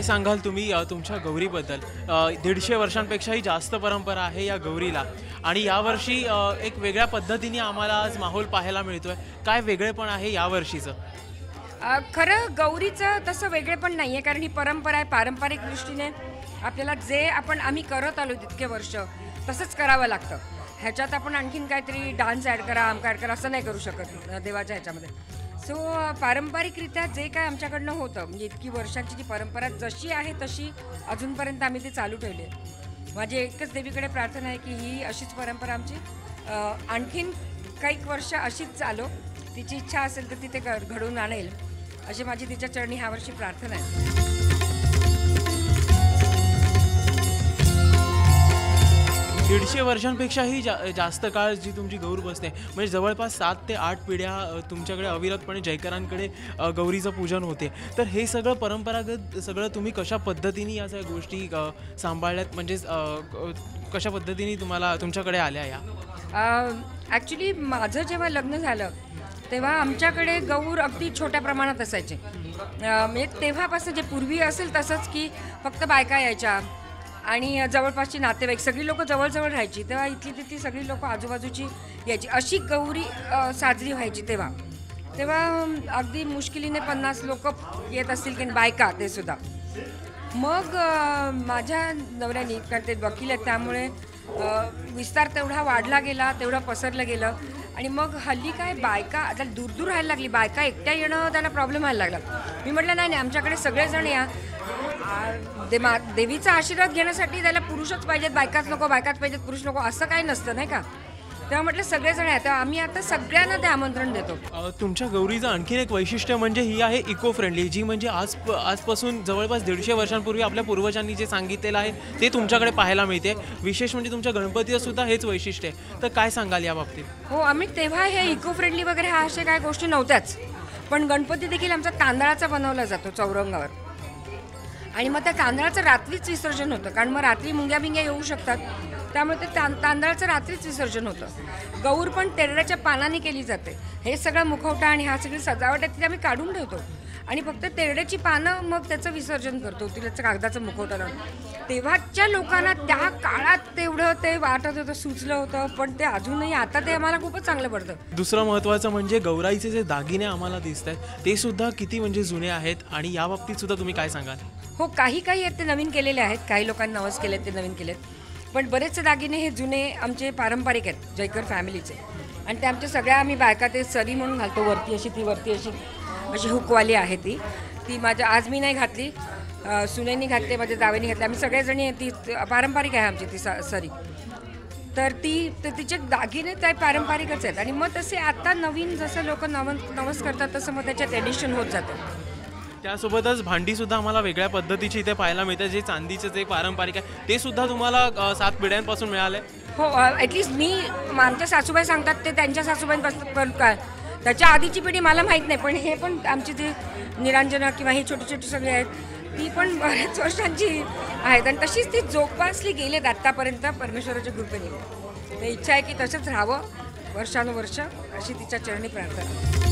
सांगाल तुम्ही तुमच्या गौरीबद्दल? 150 वर्षांपेक्षाही जास्त परंपरा आहे या गौरीला आणि यावर्षी एक वेगळ्या पद्धतीने आम्हाला आज माहोल पाहायला मिळतोय. काय वेगळेपण आहे यावर्षीचं? खरं गौरीचं तसं वेगळेपण नाही आहे, कारण ही परंपरा आहे. पारंपरिक दृष्टीने आपल्याला जे आम्ही करत आलो तितके वर्ष तसंच करावं लागतं. ह्याच्यात आपण आणखीन काहीतरी डान्स ॲड करा, आमका ॲड करा असं नाही करू शकत देवाच्या ह्याच्यामध्ये. सो पारंपरिकरित्या जे काय आमच्याकडनं होतं, म्हणजे इतकी वर्षांची जी परंपरा जशी आहे तशी अजूनपर्यंत आम्ही ती चालू ठेवली आहे. माझी एकच देवीकडे प्रार्थना आहे की ही अशीच परंपरा आमची आणखीन काही वर्ष अशीच चालो. तिची इच्छा असेल तर ती ते घडवून आणेल अशी माझी तिच्या चरणी ह्या वर्षी प्रार्थना आहे. 150 वर्षांपेक्षाही जास्त काळ जी तुमची गौर बसते, म्हणजे जवळपास 7 ते 8 पिढ्या तुमच्याकडे अविरतपणे जयकरांकडे गौरीचं पूजन होते. तर हे सगळं परंपरागत सगळं तुम्ही कशा पद्धतीने या सगळ्या गोष्टी सांभाळल्यात, म्हणजे कशा पद्धतीने तुम्हाला तुमच्याकडे आल्या या? ॲक्च्युली माझं जेव्हा लग्न झालं तेव्हा आमच्याकडे गौर अगदी छोट्या प्रमाणात असायचे. म्हणजे तेव्हापासून जे पूर्वी असेल तसंच की फक्त बायका यायच्या आणि जवळपासची नातेवाईक सगळी लोकं जवळजवळ राहायची. तेव्हा इथली तिथली सगळी लोकं आजूबाजूची यायची, अशी गौरी साजरी व्हायची. तेव्हा अगदी मुश्किलीने 50 लोकं येत असतील की बायका ते सुद्धा. मग माझ्या नवऱ्याने, कारण ते वकील आहेत त्यामुळे विस्तार तेवढा वाढला गेला, तेवढं पसरलं गेलं. आणि मग हल्ली काय बायका आता दूर राहायला लागली, बायका एकट्या येणं त्यांना प्रॉब्लेम व्हायला लागला. मी म्हटलं नाही आमच्याकडे सगळेजण या. देवीचा आशीर्वाद घेण्यासाठी त्याला पुरुषच पाहिजेत, बायकाच नको, बायकाच पाहिजेत पुरुष नको असं काही नसतं नाही का. तेव्हा म्हटलं सगळेजण आहे, तेव्हा आम्ही आता सगळ्यांना ते आमंत्रण देतो. तुमच्या गौरीचं आणखीन एक वैशिष्ट्य म्हणजे ही आहे इको फ्रेंडली, जी म्हणजे आजपासून जवळपास 150 वर्षांपूर्वी आपल्या पूर्वजांनी जे सांगितलेलं आहे ते तुमच्याकडे पाहायला मिळते. विशेष म्हणजे तुमच्या गणपतीचं सुद्धा हेच वैशिष्ट्य आहे. तर काय सांगाल या बाबतीत? हो, आम्ही तेव्हा हे इको फ्रेंडली वगैरे हा अशा काही गोष्टी नव्हत्याच. पण गणपती देखील आमचा तांदळाचा बनवला जातो चौरंगावर, आणि मग त्या तांदळाचं रात्रीच विसर्जन होतं, कारण मग रात्री मुंग्या बिंग्या येऊ शकतात. त्यामुळे ते तांदळाचं रात्रीच विसर्जन होतं. गौर पण तेरड्याच्या पानाने केली जाते. हे सगळं मुखवटा आणि हा सगळी सजावट आहे ती आम्ही काढून ठेवतो आणि फक्त तेरड्याची पानं मग त्याचं विसर्जन करतो, तिला कागदाचं मुखवटा लावून. तेव्हाच्या लोकांना त्या काळात तेवढं ते वाटत होतं, सुचलं होतं, पण ते अजूनही आता ते आम्हाला खूपच चांगलं पडतं. दुसरं महत्त्वाचं म्हणजे गौराईचे जे दागिने आम्हाला दिसत आहेत ते सुद्धा किती म्हणजे जुने आहेत, आणि या बाबतीत सुद्धा तुम्ही काय सांगाल? हो, काही आहेत ते नवीन केलेले आहेत, काही लोकांनी नवस केलेत ते नवीन केलेत, पण बरेचसे दागिने हे जुने आमचे पारंपरिक आहेत जयकर फॅमिलीचे. आणि ते आमच्या सगळ्या आम्ही बायका ते सरी म्हणून घालतो वरती अशी, ती वरती अशी हुकवाली आहे ती माझ्या आज मी नाही घातली, सुनेनी घातली, माझ्या जावेनी घातली, आम्ही सगळेजणी ती पारंपरिक आहे आमची ती सरी. तर तिचे दागिने ते पारंपरिकच आहेत. आणि मग तसे आता नवीन जसं लोक नवस करतात तसं मग त्याच्यात एडिशन होत जातं. त्यासोबतच भांडीसुद्धा आम्हाला वेगळ्या पद्धतीची इथे पाहायला मिळते. जे चांदीचं जे पारंपरिक आहे ते सुद्धा तुम्हाला 7 पिढ्यांपासून मिळालं आहे? हो, ॲटलिस्ट आमच्या सासूबाई सांगतात ते त्यांच्या सासूबाईंपासून काय, त्याच्या आधीची पिढी मला माहीत नाही, पण हे पण आमची जी निरांजना किंवा ही छोटी छोटी सगळी आहेत ती पण बऱ्याच वर्षांची आहेत आणि तशीच ती जोपासली गेलेत आत्तापर्यंत परमेश्वराच्या कृपेने. तर इच्छा आहे की तसंच राहावं वर्षानुवर्ष, अशी तिच्या चरणी प्रार्थना.